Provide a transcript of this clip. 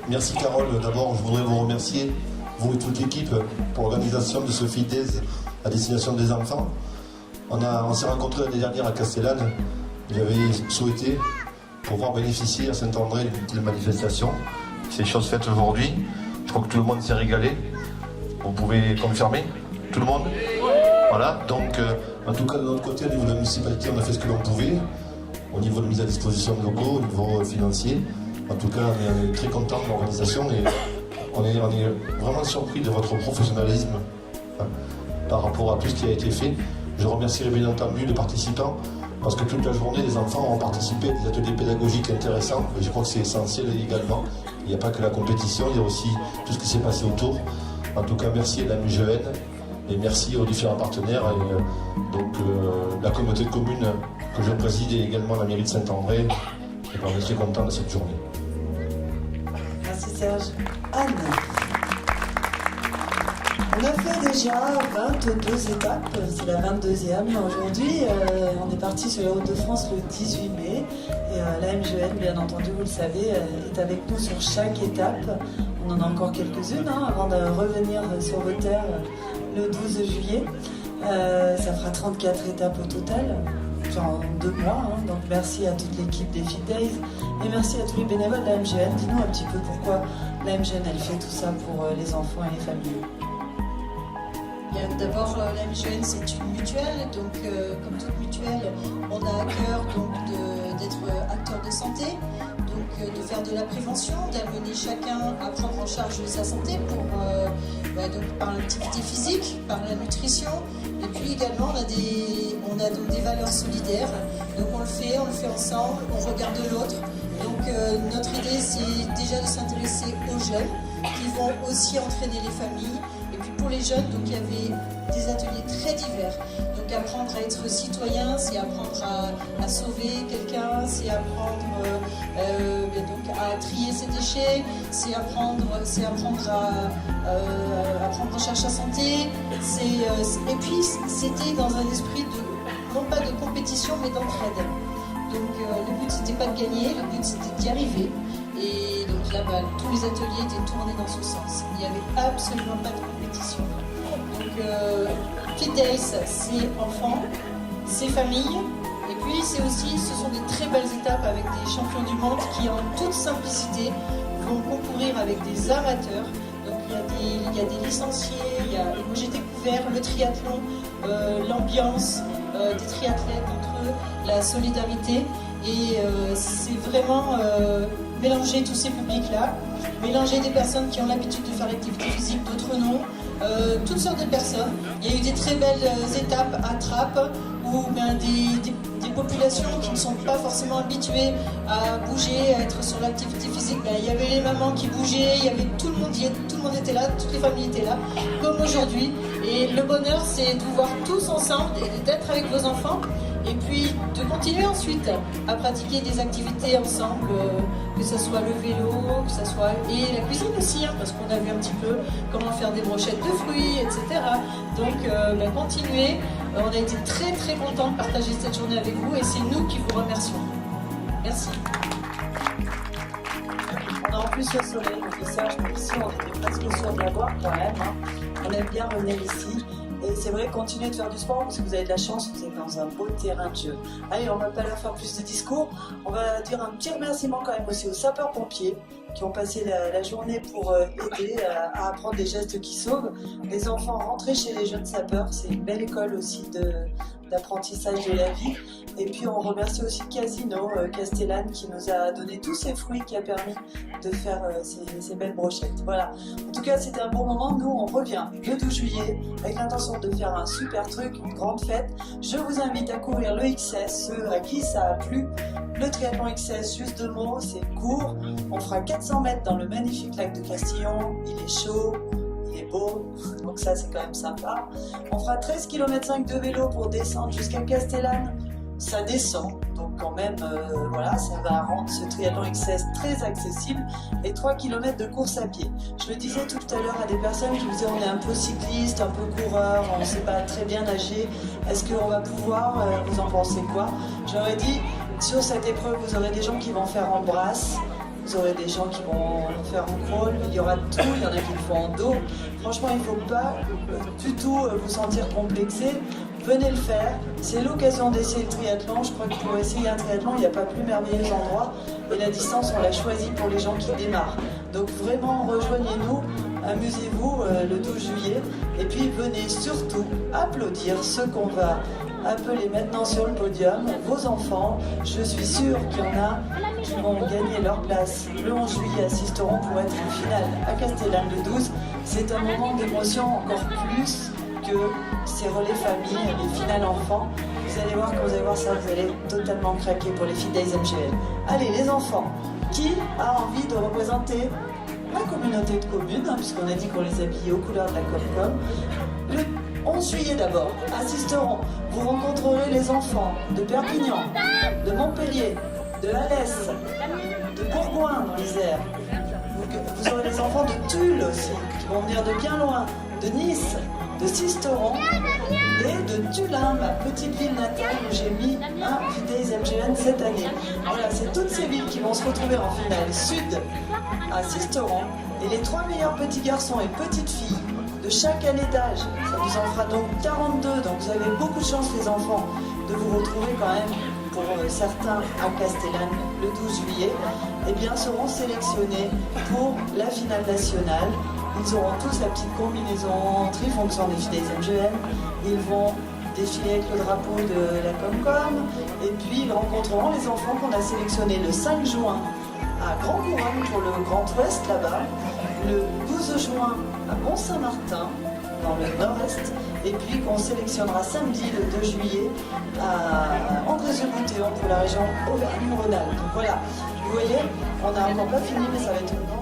Merci Carole. D'abord, je voudrais vous remercier, vous et toute l'équipe, pour l'organisation de ce Fit Days à destination des enfants. On s'est rencontrés l'année dernière à Castellane. J'avais souhaité pouvoir bénéficier à Saint-André d'une telle manifestation. C'est chose faite aujourd'hui. Je crois que tout le monde s'est régalé. Vous pouvez confirmer? Tout le monde? Voilà, donc en tout cas de notre côté, au niveau de la municipalité, on a fait ce que l'on pouvait, au niveau de mise à disposition de locaux, au niveau financier. En tout cas, on est très content de l'organisation et on est vraiment surpris de votre professionnalisme par rapport à tout ce qui a été fait. Je remercierai bien entendu les participants parce que toute la journée, les enfants ont participé à des ateliers pédagogiques intéressants et je crois que c'est essentiel également. Il n'y a pas que la compétition, il y a aussi tout ce qui s'est passé autour. En tout cas, merci à la MUGEN. Et merci aux différents partenaires et donc la communauté de communes que je préside et également la mairie de Saint-André. Et on est très content de cette journée. Merci Serge. Anne, on a fait déjà 22 étapes, c'est la 22e. Aujourd'hui, on est parti sur les routes de France le 18 mai. Et la MGN, bien entendu, vous le savez, est avec nous sur chaque étape. On en a encore quelques-unes avant de revenir sur vos terres le 12 juillet. Ça fera 34 étapes au total, en 2 mois. Donc merci à toute l'équipe des Fit Days et merci à tous les bénévoles de la MGN. Dis-nous un petit peu pourquoi la MGN elle fait tout ça pour les enfants et les familles. D'abord, la MGN c'est une mutuelle, donc comme toute mutuelle, on a à cœur d'être acteur de santé, donc de faire de la prévention, d'amener chacun à prendre en charge sa santé donc par l'activité physique, par la nutrition, et puis également on a donc des valeurs solidaires, donc on le fait ensemble, on regarde l'autre. Donc notre idée c'est déjà de s'intéresser aux jeunes qui vont aussi entraîner les familles. Pour les jeunes, donc il y avait des ateliers très divers. Donc apprendre à être citoyen, c'est apprendre à sauver quelqu'un, c'est apprendre donc à trier ses déchets, c'est apprendre à prendre en charge sa santé. Et puis c'était dans un esprit non pas de compétition mais d'entraide. Donc le but c'était pas de gagner, le but c'était d'y arriver. Et donc là, tous les ateliers étaient tournés dans ce sens. Il n'y avait absolument pas de compétition. Donc, Fit Days, c'est enfants, c'est famille, et puis ce sont des très belles étapes avec des champions du monde qui, en toute simplicité, vont concourir avec des amateurs. Donc il y a des licenciés, moi j'ai découvert le triathlon, l'ambiance des triathlètes entre eux, la solidarité, et c'est vraiment mélanger tous ces publics-là, mélanger des personnes qui ont l'habitude de faire l'activité physique, d'autres non, toutes sortes de personnes. Il y a eu des très belles étapes à Trappes où des populations qui ne sont pas forcément habituées à bouger, à être sur l'activité physique, il y avait les mamans qui bougeaient, il y avait tout le monde était là, toutes les familles étaient là, comme aujourd'hui. Et le bonheur, c'est de vous voir tous ensemble et d'être avec vos enfants. Et puis de continuer ensuite à pratiquer des activités ensemble, que ce soit le vélo, que ce soit et la cuisine aussi, parce qu'on a vu un petit peu comment faire des brochettes de fruits, etc. Donc continuez. On a été très très contents de partager cette journée avec vous et c'est nous qui vous remercions. Merci. On a en plus le soleil, donc Serge, nous ici on était presque sûrs de l'avoir quand même. On aime bien revenir ici. Et c'est vrai, continuez de faire du sport parce que vous avez de la chance, vous êtes dans un beau terrain de jeu. Allez, on va pas leur faire plus de discours. On va dire un petit remerciement quand même aussi aux sapeurs-pompiers qui ont passé la journée pour aider à apprendre des gestes qui sauvent. Les enfants rentrés chez les jeunes sapeurs, c'est une belle école aussi d'apprentissage de la vie. Et puis on remercie aussi Casino, Castellane, qui nous a donné tous ces fruits qui a permis de faire ces belles brochettes. Voilà. En tout cas, c'était un bon moment. Nous, on revient le 12 juillet avec l'intention de faire un super truc, une grande fête. Je vous invite à courir le XS, ceux à qui ça a plu. Le triathlon XS, juste 2 mots, c'est court. On fera 400 mètres dans le magnifique lac de Castillon. Il est chaud. Il est beau, donc ça c'est quand même sympa. On fera 13,5 km de vélo pour descendre jusqu'à Castellane. Ça descend, donc quand même, voilà, ça va rendre ce triathlon XS très accessible. Et 3 km de course à pied. Je le disais tout à l'heure à des personnes qui me disaient on est un peu cycliste, un peu coureur, on ne sait pas très bien nager. Est-ce qu'on va pouvoir, vous en pensez quoi? J'aurais dit, sur cette épreuve, vous aurez des gens qui vont faire en brasse, vous aurez des gens qui vont faire en crawl, il y aura tout, il y en a qui le font en dos. Franchement, il ne faut pas du tout vous sentir complexé. Venez le faire, c'est l'occasion d'essayer le triathlon. Je crois que pour essayer un triathlon, il n'y a pas plus merveilleux endroit. Et la distance, on l'a choisie pour les gens qui démarrent. Donc vraiment, rejoignez-nous, amusez-vous le 12 juillet. Et puis venez surtout applaudir ceux qu'on va appeler maintenant sur le podium, vos enfants. Je suis sûre qu'il y en a qui vont gagner leur place le 11 juillet, assisteront pour être en finale à Castellane le 12. C'est un moment d'émotion encore plus que ces relais famille, les finales enfants. Vous allez voir, quand vous allez voir ça, vous allez totalement craquer pour les filles d'ASMGL. Allez, les enfants, qui a envie de représenter la communauté de communes, puisqu'on a dit qu'on les habillait aux couleurs de la Comcom. Le 11 juillet d'abord, assisteront, vous rencontrerez les enfants de Perpignan, de Montpellier, de Alès, de Bourgoin dans l'Isère. Vous aurez les enfants de Tulle aussi, qui vont venir de bien loin, de Nice, de Sisteron et de Tulin, ma petite ville natale où j'ai mis un Fidèles MGN cette année. Voilà, c'est toutes ces villes qui vont se retrouver en finale sud à Sisteron. Et les 3 meilleurs petits garçons et petites filles de chaque année d'âge, ça vous en fera donc 42, donc vous avez beaucoup de chance les enfants de vous retrouver quand même pour certains à Castellane le 12 juillet, eh bien seront sélectionnés pour la finale nationale. Ils auront tous la petite combinaison trifonction des filles des MGN. Ils vont défiler avec le drapeau de la Comcom. Et puis ils rencontreront les enfants qu'on a sélectionnés le 5 juin à Grand Couronne pour le Grand Ouest là-bas, le 12 juin à Mont-Saint-Martin dans le nord-est, et puis qu'on sélectionnera samedi le 2 juillet à André-Zeboutéon pour la région Auvergne-Rhône-Alpes. Donc voilà, vous voyez, on n'a encore pas fini, mais ça va être une